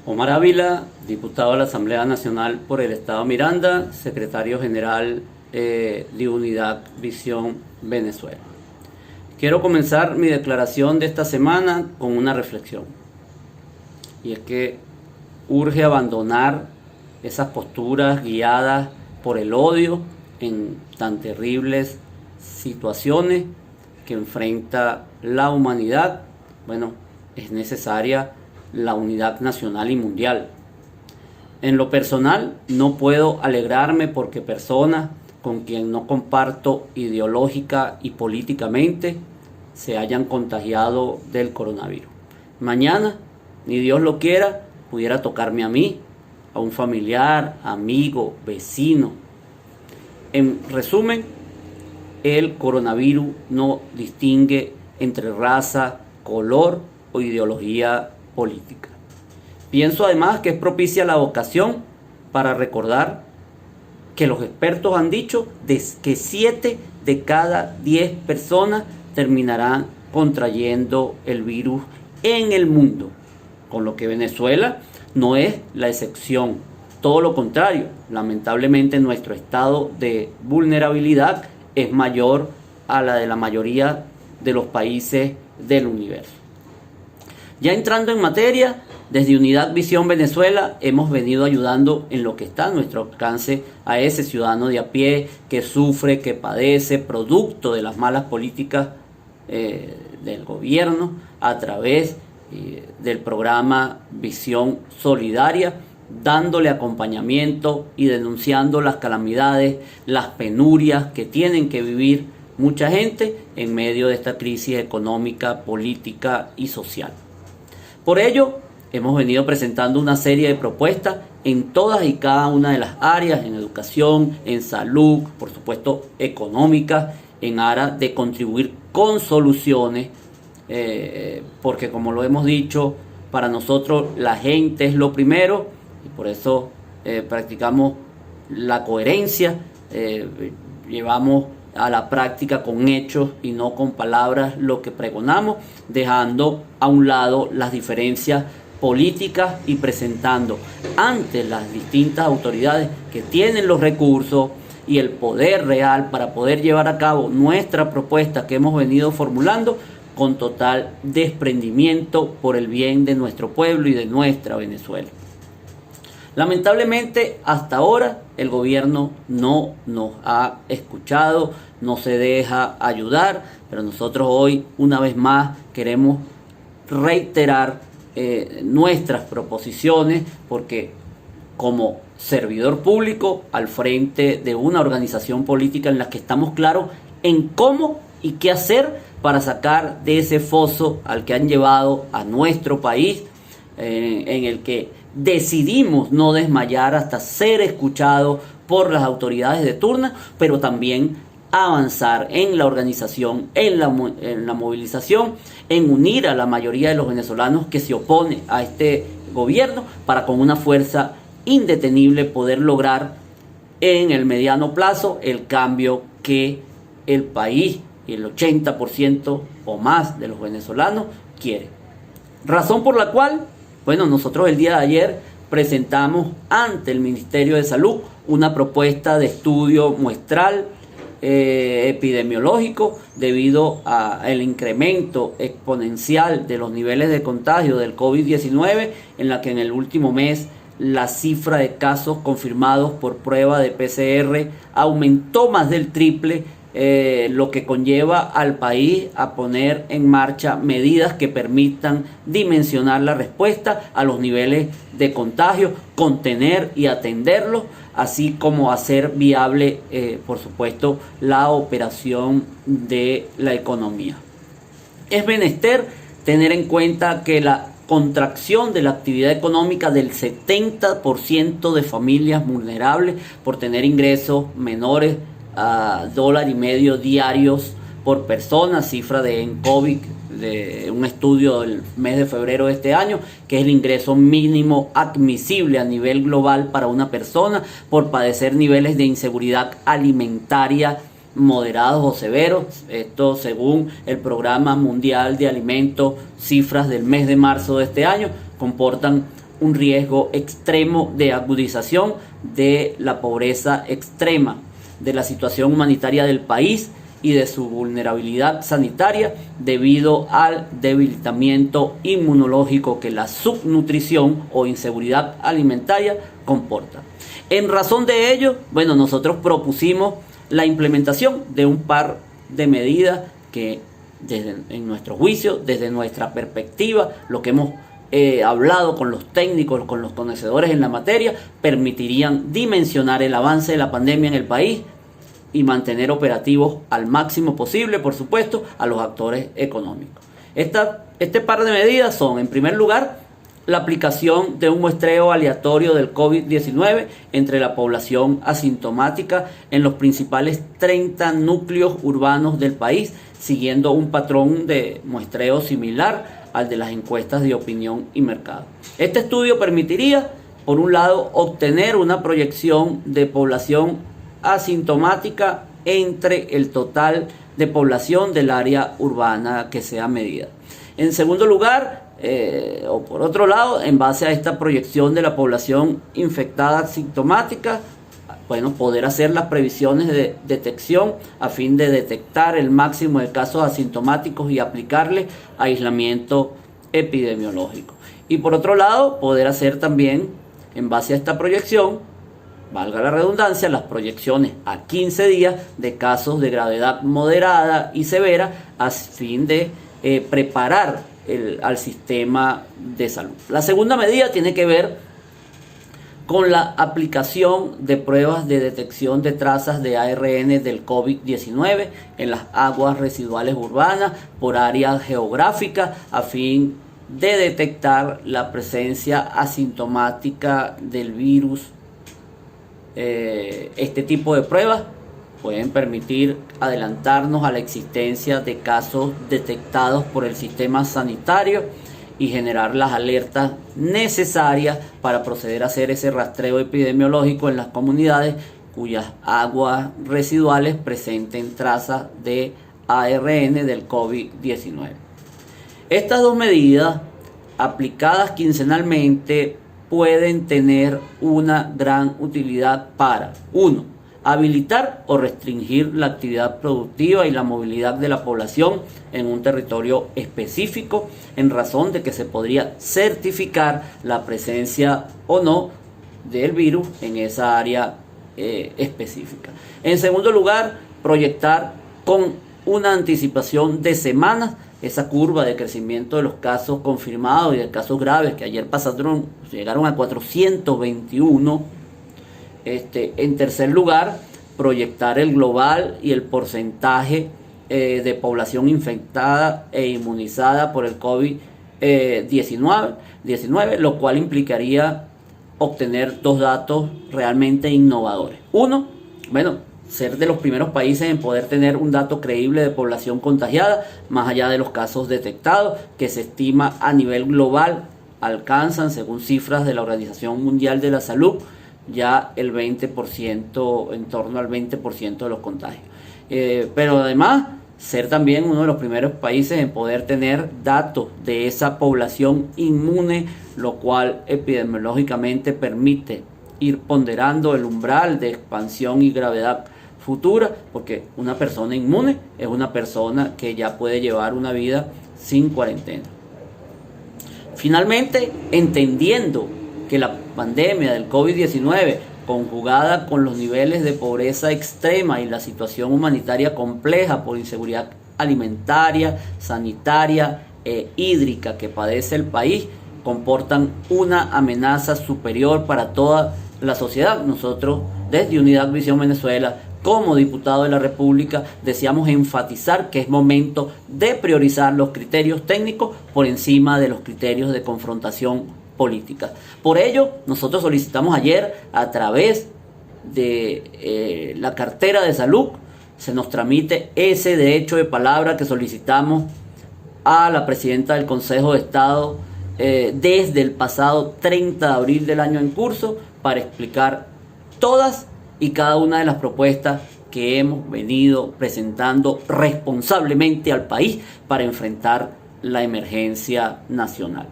Omar Ávila, diputado de la Asamblea Nacional por el Estado Miranda, secretario general de Unidad Visión Venezuela. Quiero comenzar mi declaración de esta semana con una reflexión. Y es que urge abandonar esas posturas guiadas por el odio en tan terribles situaciones que enfrenta la humanidad. Bueno, es necesaria la unidad nacional y mundial. En lo personal, no puedo alegrarme porque personas con quien no comparto ideológica y políticamente se hayan contagiado del coronavirus. Mañana, ni Dios lo quiera, pudiera tocarme a mí, a un familiar, amigo, vecino. En resumen, el coronavirus no distingue entre raza, color o ideología política. Pienso además que es propicia la ocasión para recordar que los expertos han dicho que 7 de cada 10 personas terminarán contrayendo el virus en el mundo, con lo que Venezuela no es la excepción. Todo lo contrario, lamentablemente nuestro estado de vulnerabilidad es mayor a la de la mayoría de los países del universo. Ya entrando en materia, desde Unidad Visión Venezuela hemos venido ayudando en lo que está a nuestro alcance a ese ciudadano de a pie que sufre, que padece, producto de las malas políticas del gobierno a través del programa Visión Solidaria, dándole acompañamiento y denunciando las calamidades, las penurias que tienen que vivir mucha gente en medio de esta crisis económica, política y social. Por ello, hemos venido presentando una serie de propuestas en todas y cada una de las áreas, en educación, en salud, por supuesto económica, en aras de contribuir con soluciones, porque como lo hemos dicho, para nosotros la gente es lo primero y por eso practicamos la coherencia, llevamos a la práctica con hechos y no con palabras lo que pregonamos, dejando a un lado las diferencias políticas y presentando ante las distintas autoridades que tienen los recursos y el poder real para poder llevar a cabo nuestra propuesta que hemos venido formulando con total desprendimiento por el bien de nuestro pueblo y de nuestra Venezuela. Lamentablemente, hasta ahora el gobierno no nos ha escuchado, no se deja ayudar, pero nosotros hoy, una vez más, queremos reiterar nuestras proposiciones, porque como servidor público al frente de una organización política en la que estamos claros en cómo y qué hacer para sacar de ese foso al que han llevado a nuestro país, en el que decidimos no desmayar hasta ser escuchados por las autoridades de turno, pero también avanzar en la organización, en la movilización, en unir a la mayoría de los venezolanos que se opone a este gobierno para con una fuerza indetenible poder lograr en el mediano plazo el cambio que el país y el 80% o más de los venezolanos quiere. Razón por la cual, bueno, nosotros el día de ayer presentamos ante el Ministerio de Salud una propuesta de estudio muestral epidemiológico debido al incremento exponencial de los niveles de contagio del COVID-19, en la que en el último mes la cifra de casos confirmados por prueba de PCR aumentó más del triple, lo que conlleva al país a poner en marcha medidas que permitan dimensionar la respuesta a los niveles de contagio, contener y atenderlos, así como hacer viable, por supuesto, la operación de la economía. Es menester tener en cuenta que la contracción de la actividad económica del 70% de familias vulnerables por tener ingresos menores a $1.50 diarios por persona, cifra de Encovic, de un estudio del mes de febrero de este año, que es el ingreso mínimo admisible a nivel global para una persona por padecer niveles de inseguridad alimentaria moderados o severos. Esto según el Programa Mundial de Alimentos, cifras del mes de marzo de este año, comportan un riesgo extremo de agudización de la pobreza extrema, de la situación humanitaria del país y de su vulnerabilidad sanitaria debido al debilitamiento inmunológico que la subnutrición o inseguridad alimentaria comporta. En razón de ello, nosotros propusimos la implementación de un par de medidas que en nuestro juicio, desde nuestra perspectiva, lo que hemos hablado con los técnicos, con los conocedores en la materia, permitirían dimensionar el avance de la pandemia en el país y mantener operativos al máximo posible, por supuesto, a los actores económicos. Este par de medidas son, en primer lugar, la aplicación de un muestreo aleatorio del COVID-19 entre la población asintomática en los principales 30 núcleos urbanos del país, siguiendo un patrón de muestreo similar al de las encuestas de opinión y mercado. Este estudio permitiría, por un lado, obtener una proyección de población asintomática entre el total de población del área urbana que sea medida. En segundo lugar, o por otro lado, en base a esta proyección de la población infectada asintomática, poder hacer las previsiones de detección a fin de detectar el máximo de casos asintomáticos y aplicarle aislamiento epidemiológico. Y por otro lado, poder hacer también, en base a esta proyección, valga la redundancia, las proyecciones a 15 días de casos de gravedad moderada y severa a fin de preparar al sistema de salud. La segunda medida tiene que ver con la aplicación de pruebas de detección de trazas de ARN del COVID-19 en las aguas residuales urbanas por área geográfica a fin de detectar la presencia asintomática del virus. Este tipo de pruebas pueden permitir adelantarnos a la existencia de casos detectados por el sistema sanitario y generar las alertas necesarias para proceder a hacer ese rastreo epidemiológico en las comunidades cuyas aguas residuales presenten trazas de ARN del COVID-19. Estas dos medidas, aplicadas quincenalmente, pueden tener una gran utilidad para 1. Habilitar o restringir la actividad productiva y la movilidad de la población en un territorio específico, en razón de que se podría certificar la presencia o no del virus en esa área específica. En segundo lugar, proyectar con una anticipación de semanas esa curva de crecimiento de los casos confirmados y de casos graves que ayer llegaron a 421. En tercer lugar, proyectar el global y el porcentaje de población infectada e inmunizada por el COVID-19, lo cual implicaría obtener dos datos realmente innovadores. Uno, ser de los primeros países en poder tener un dato creíble de población contagiada, más allá de los casos detectados, que se estima a nivel global alcanzan, según cifras de la Organización Mundial de la Salud, ya el 20%, en torno al 20% de los contagios. Pero además, ser también uno de los primeros países en poder tener datos de esa población inmune, lo cual epidemiológicamente permite ir ponderando el umbral de expansión y gravedad futura, porque una persona inmune es una persona que ya puede llevar una vida sin cuarentena. Finalmente, entendiendo que la pandemia del COVID-19, conjugada con los niveles de pobreza extrema y la situación humanitaria compleja por inseguridad alimentaria, sanitaria e hídrica que padece el país, comportan una amenaza superior para toda la sociedad. Nosotros, desde Unidad Visión Venezuela, como diputado de la República, deseamos enfatizar que es momento de priorizar los criterios técnicos por encima de los criterios de confrontación política. Por ello, nosotros solicitamos ayer, a través de la cartera de salud, se nos tramite ese derecho de palabra que solicitamos a la presidenta del Consejo de Estado desde el pasado 30 de abril del año en curso, para explicar todas y cada una de las propuestas que hemos venido presentando responsablemente al país para enfrentar la emergencia nacional.